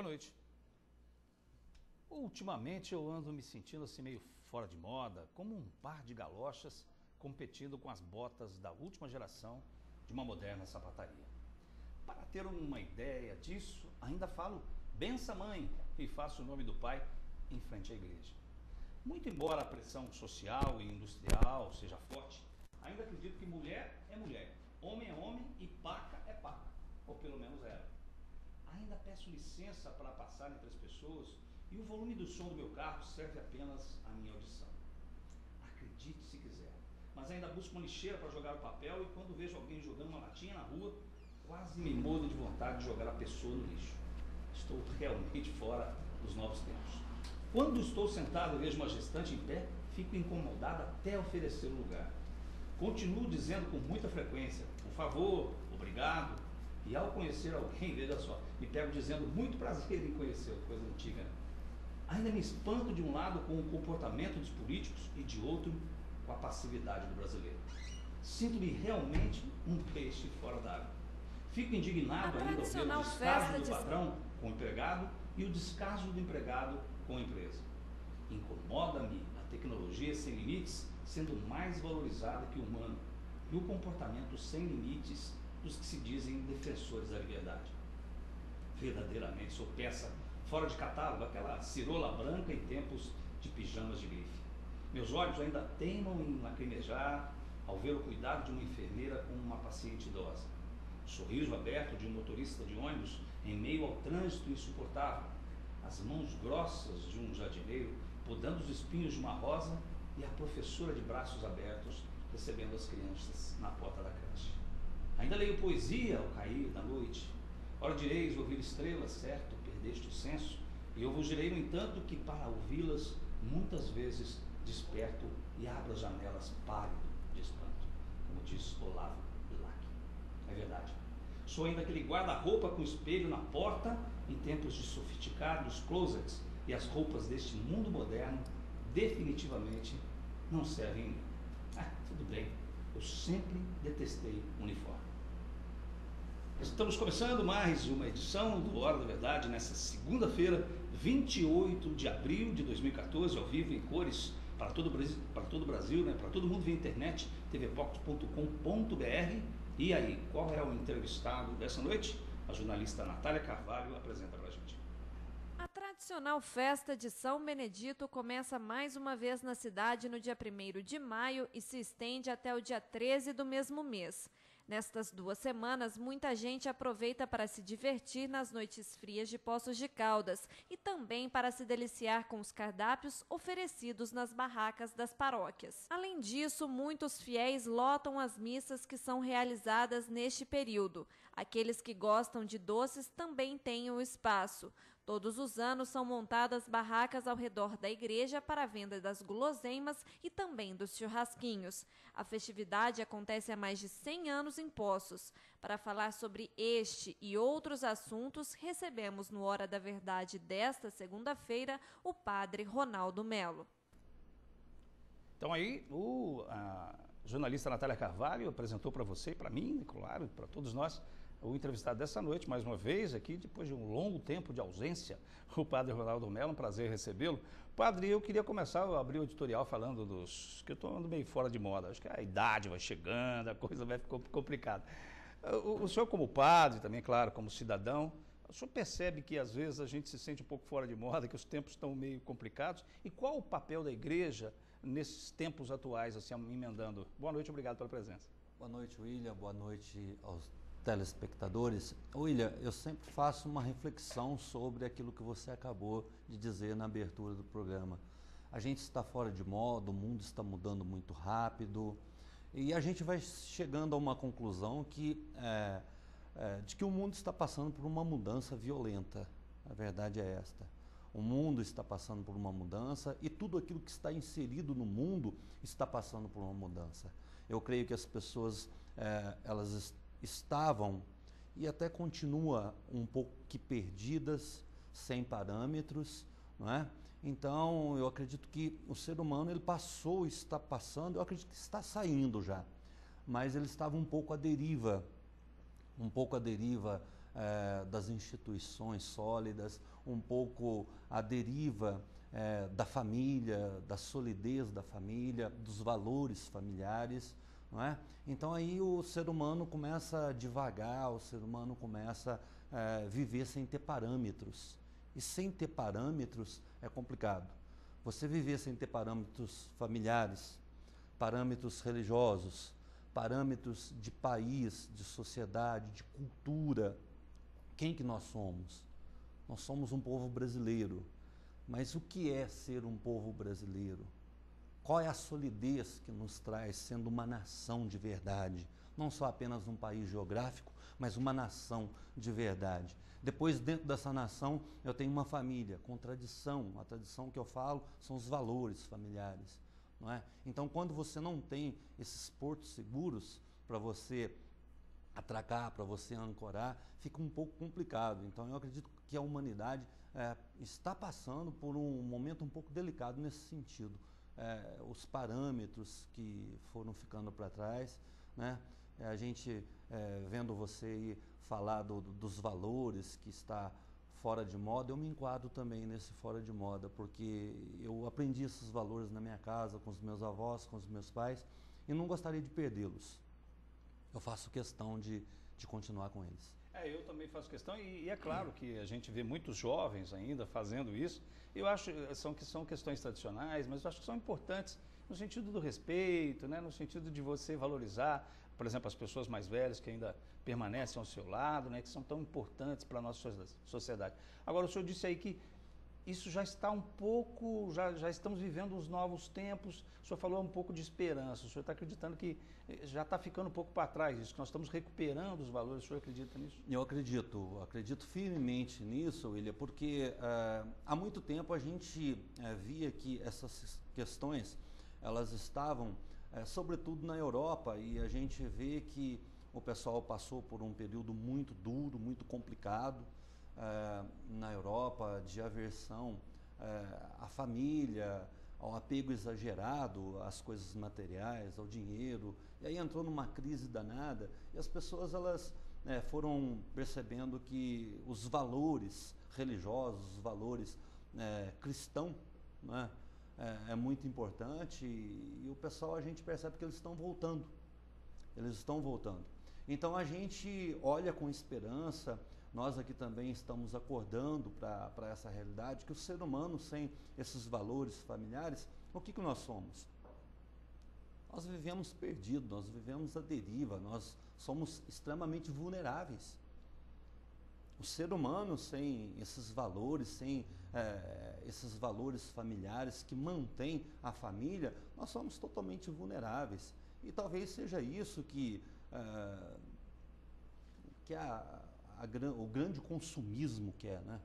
Boa noite. Ultimamente eu ando me sentindo assim meio fora de moda, como um par de galochas competindo com as botas da última geração de uma moderna sapataria. Para ter uma ideia disso, ainda falo bença mãe e faço o nome do pai em frente à igreja. Muito embora a pressão social e industrial seja forte, ainda acredito que mulher é mulher, homem é homem e paca é paca, ou pelo menos era. Ainda peço licença para passar entre as pessoas e o volume do som do meu carro serve apenas à minha audição. Acredite se quiser, mas ainda busco uma lixeira para jogar o papel e quando vejo alguém jogando uma latinha na rua, quase me mordo de vontade de jogar a pessoa no lixo. Estou realmente fora dos novos tempos. Quando estou sentado e vejo uma gestante em pé, fico incomodado até oferecer o lugar. Continuo dizendo com muita frequência, por favor, obrigado, e ao conhecer alguém, veja só, me pego dizendo muito prazer em conhecer, coisa antiga. Ainda me espanto de um lado com o comportamento dos políticos e de outro com a passividade do brasileiro. Sinto-me realmente um peixe fora d'água. Fico indignado ainda ao ver o descaso do patrão com o empregado e o descaso do empregado com a empresa. Incomoda-me a tecnologia sem limites sendo mais valorizada que o humano e o comportamento sem limites dos que se dizem defensores da liberdade. Verdadeiramente sou peça fora de catálogo, aquela cirola branca em tempos de pijamas de grife. Meus olhos ainda teimam em lacrimejar ao ver o cuidado de uma enfermeira com uma paciente idosa. O sorriso aberto de um motorista de ônibus em meio ao trânsito insuportável. As mãos grossas de um jardineiro podando os espinhos de uma rosa e a professora de braços abertos recebendo as crianças na porta da creche. Ainda leio poesia ao cair da noite. Ora direis ouvir estrelas, certo, perdeste o senso, e eu vos direi, no entanto, que para ouvi-las, muitas vezes desperto e abro as janelas pálido de espanto, como diz Olavo Bilac. É verdade. Sou ainda aquele guarda-roupa com espelho na porta, em tempos de sofisticados closets, e as roupas deste mundo moderno definitivamente não servem em mim. Tudo bem, eu sempre detestei uniforme. Estamos começando mais uma edição do Hora da Verdade nessa segunda-feira, 28 de abril de 2014, ao vivo em cores para todo o Brasil, né? Para todo mundo via internet, tvpox.com.br. E aí, qual é o entrevistado dessa noite? A jornalista Natália Carvalho apresenta para a gente. A tradicional festa de São Benedito começa mais uma vez na cidade no dia 1º de maio e se estende até o dia 13 do mesmo mês. Nestas 2 semanas, muita gente aproveita para se divertir nas noites frias de Poços de Caldas e também para se deliciar com os cardápios oferecidos nas barracas das paróquias. Além disso, muitos fiéis lotam as missas que são realizadas neste período. Aqueles que gostam de doces também têm o espaço. Todos os anos são montadas barracas ao redor da igreja para a venda das guloseimas e também dos churrasquinhos. A festividade acontece há mais de 100 anos em Poços. Para falar sobre este e outros assuntos, recebemos no Hora da Verdade desta segunda-feira o padre Ronaldo Melo. Então aí, a jornalista Natália Carvalho apresentou para você e para mim, claro, para todos nós, o entrevistado dessa noite, mais uma vez, aqui, depois de um longo tempo de ausência, o padre Ronaldo Melo, um prazer recebê-lo. Padre, eu queria começar a abrir o editorial falando que eu estou andando meio fora de moda, acho que a idade vai chegando, a coisa vai ficar complicada. O senhor como padre, também, claro, como cidadão, o senhor percebe que às vezes a gente se sente um pouco fora de moda, que os tempos estão meio complicados, e qual o papel da igreja nesses tempos atuais, assim, emendando? Boa noite, obrigado pela presença. Boa noite, William, boa noite aos telespectadores. William, eu sempre faço uma reflexão sobre aquilo que você acabou de dizer na abertura do programa. A gente está fora de moda, o mundo está mudando muito rápido e a gente vai chegando a uma conclusão de que o mundo está passando por uma mudança violenta. A verdade é esta. O mundo está passando por uma mudança e tudo aquilo que está inserido no mundo está passando por uma mudança. Eu creio que as pessoas, elas estavam e até continua um pouco que perdidas, sem parâmetros, não é? Então eu acredito que o ser humano ele passou, está passando, eu acredito que está saindo já, mas ele estava um pouco à deriva das instituições sólidas, um pouco à deriva da família, da solidez da família, dos valores familiares, não é? Então aí o ser humano começa a divagar, o ser humano começa a viver sem ter parâmetros. E sem ter parâmetros é complicado. Você viver sem ter parâmetros familiares, parâmetros religiosos, parâmetros de país, de sociedade, de cultura. Quem que nós somos? Nós somos um povo brasileiro. Mas o que é ser um povo brasileiro? Qual é a solidez que nos traz sendo uma nação de verdade? Não só apenas um país geográfico, mas uma nação de verdade. Depois, dentro dessa nação, eu tenho uma família com tradição. A tradição que eu falo são os valores familiares, não é? Então, quando você não tem esses portos seguros para você atracar, para você ancorar, fica um pouco complicado. Então, eu acredito que a humanidade está passando por um momento um pouco delicado nesse sentido. Os parâmetros que foram ficando para trás, né? A gente vendo você aí falar dos valores que está fora de moda, eu me enquadro também nesse fora de moda, porque eu aprendi esses valores na minha casa, com os meus avós, com os meus pais, e não gostaria de perdê-los. Eu faço questão de continuar com eles. Eu também faço questão e é claro que a gente vê muitos jovens ainda fazendo isso. Eu acho que são questões tradicionais, mas eu acho que são importantes no sentido do respeito, né? No sentido de você valorizar, por exemplo, as pessoas mais velhas que ainda permanecem ao seu lado, né? Que são tão importantes para a nossa sociedade. Agora, o senhor disse aí que isso já está um pouco, já estamos vivendo uns novos tempos. O senhor falou um pouco de esperança. O senhor está acreditando que já está ficando um pouco para trás isso, que nós estamos recuperando os valores. O senhor acredita nisso? Eu acredito firmemente nisso, William, porque há muito tempo a gente via que essas questões, elas estavam, sobretudo na Europa, e a gente vê que o pessoal passou por um período muito duro, muito complicado, na Europa, de aversão à família, ao apego exagerado às coisas materiais, ao dinheiro, e aí entrou numa crise danada, e as pessoas elas foram percebendo que os valores religiosos, os valores cristãos, né, é muito importante, e o pessoal, a gente percebe que eles estão voltando. Então a gente olha com esperança. Nós aqui também estamos acordando para essa realidade, que o ser humano sem esses valores familiares, o que nós somos? Nós vivemos perdidos, nós vivemos à deriva, nós somos extremamente vulneráveis. O ser humano sem esses valores, esses valores familiares que mantêm a família, nós somos totalmente vulneráveis. E talvez seja isso que o grande consumismo quer, né?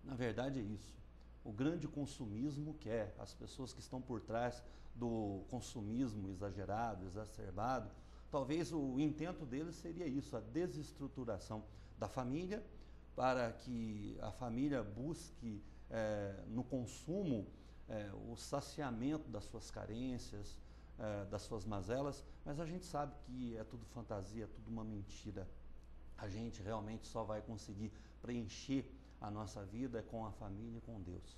Na verdade é isso. O grande consumismo quer, as pessoas que estão por trás do consumismo exagerado, exacerbado, talvez o intento deles seria isso, a desestruturação da família, para que a família busque no consumo o saciamento das suas carências, das suas mazelas, mas a gente sabe que é tudo fantasia, é tudo uma mentira. A gente realmente só vai conseguir preencher a nossa vida com a família e com Deus.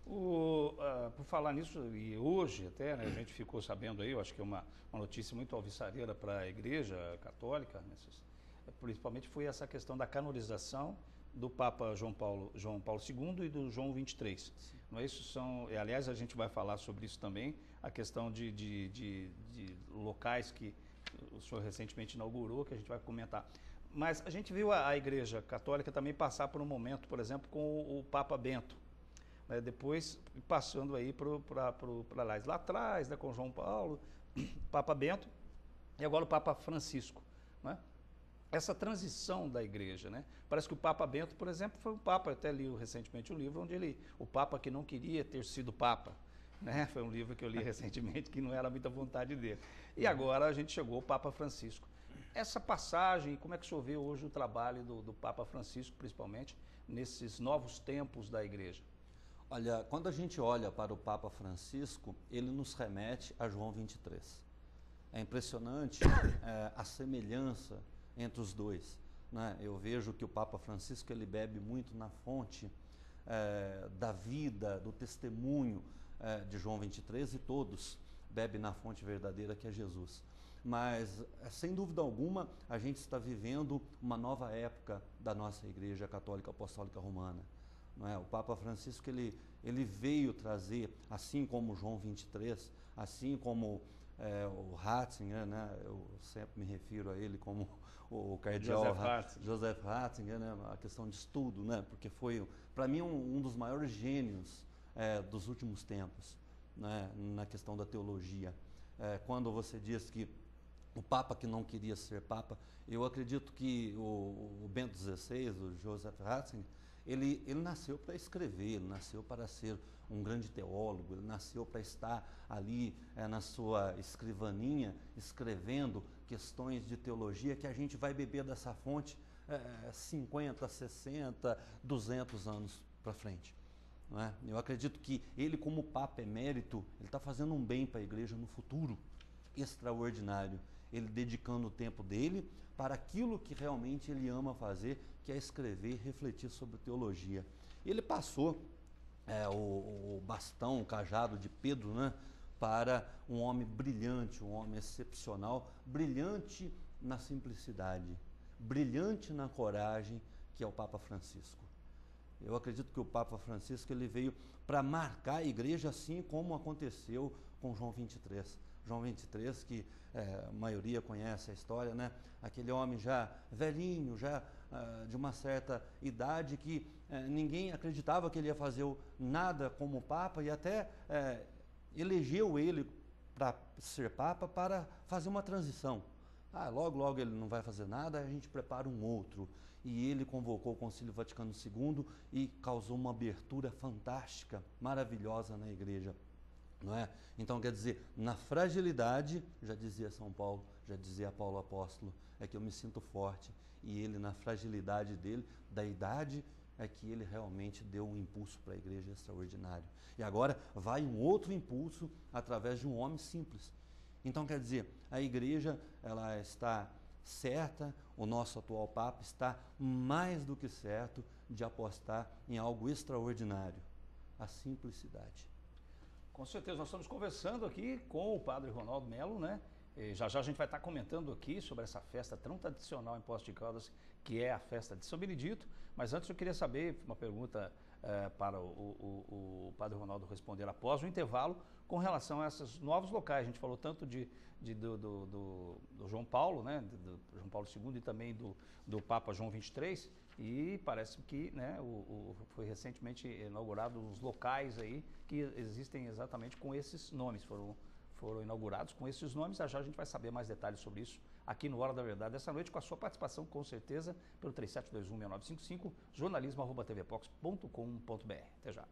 Por falar nisso, e hoje até, né, a gente ficou sabendo aí, eu acho que é uma notícia muito alvissareira para a Igreja Católica, principalmente foi essa questão da canonização do Papa João Paulo II e do João XXIII. Não é isso? Aliás, a gente vai falar sobre isso também, a questão de locais que o senhor recentemente inaugurou, que a gente vai comentar. Mas a gente viu a Igreja Católica também passar por um momento, por exemplo, com o Papa Bento, né, depois passando aí para lá atrás, né, com João Paulo, Papa Bento e agora o Papa Francisco, né? Essa transição da Igreja, né? Parece que o Papa Bento, por exemplo, foi um Papa, eu até li recentemente um livro onde o Papa que não queria ter sido Papa, né? Foi um livro que eu li recentemente que não era muita vontade dele. E agora a gente chegou ao Papa Francisco. Essa passagem, como é que o senhor vê hoje o trabalho do Papa Francisco, principalmente, nesses novos tempos da Igreja? Olha, quando a gente olha para o Papa Francisco, ele nos remete a João 23. É impressionante a semelhança entre os dois, né? Eu vejo que o Papa Francisco ele bebe muito na fonte da vida, do testemunho de João 23, e todos bebem na fonte verdadeira que é Jesus. Mas, sem dúvida alguma, a gente está vivendo uma nova época da nossa Igreja Católica Apostólica Romana. Não é? O Papa Francisco ele veio trazer, assim como João 23, assim como o Ratzinger, né? Eu sempre me refiro a ele como o cardeal Joseph Ratzinger, né? A questão de estudo, né? Porque foi, para mim, um dos maiores gênios dos últimos tempos, né? Na questão da teologia. Quando você diz que o Papa que não queria ser Papa, eu acredito que o Bento XVI, o Joseph Ratzinger, ele nasceu para escrever, ele nasceu para ser um grande teólogo, ele nasceu para estar ali na sua escrivaninha, escrevendo questões de teologia que a gente vai beber dessa fonte 50, 60, 200 anos para frente. Não é? Eu acredito que ele, como Papa emérito, ele está fazendo um bem para a Igreja no futuro extraordinário, ele dedicando o tempo dele para aquilo que realmente ele ama fazer, que é escrever e refletir sobre teologia. Ele passou o bastão, o cajado de Pedro, né, para um homem brilhante, um homem excepcional, brilhante na simplicidade, brilhante na coragem, que é o Papa Francisco. Eu acredito que o Papa Francisco ele veio para marcar a Igreja, assim como aconteceu com João 23. João 23, que a maioria conhece a história, né? Aquele homem já velhinho, já de uma certa idade, que ninguém acreditava que ele ia fazer nada como Papa, e até elegeu ele para ser Papa para fazer uma transição. Logo ele não vai fazer nada, a gente prepara um outro. E ele convocou o Concílio Vaticano II e causou uma abertura fantástica, maravilhosa na Igreja. Não é? Então, quer dizer, na fragilidade, já dizia São Paulo, já dizia Paulo Apóstolo, é que eu me sinto forte. E ele, na fragilidade dele, da idade, é que ele realmente deu um impulso para a Igreja extraordinário. E agora vai um outro impulso através de um homem simples. Então, quer dizer, a Igreja ela está certa, o nosso atual Papa está mais do que certo de apostar em algo extraordinário, a simplicidade. Com certeza, nós estamos conversando aqui com o Padre Ronaldo Melo, né? Já a gente vai estar comentando aqui sobre essa festa tão tradicional em Poços de Caldas, que é a festa de São Benedito. Mas antes eu queria saber, uma pergunta para o Padre Ronaldo responder após o intervalo, com relação a esses novos locais. A gente falou tanto do João Paulo, né? Do João Paulo II e também do Papa João 23, e parece que, né, foi recentemente inaugurado os locais aí que existem exatamente com esses nomes, foram inaugurados com esses nomes. Já a gente vai saber mais detalhes sobre isso aqui no Hora da Verdade essa noite, com a sua participação, com certeza, pelo 37216955, jornalismo@tvpox.com.br. Até já.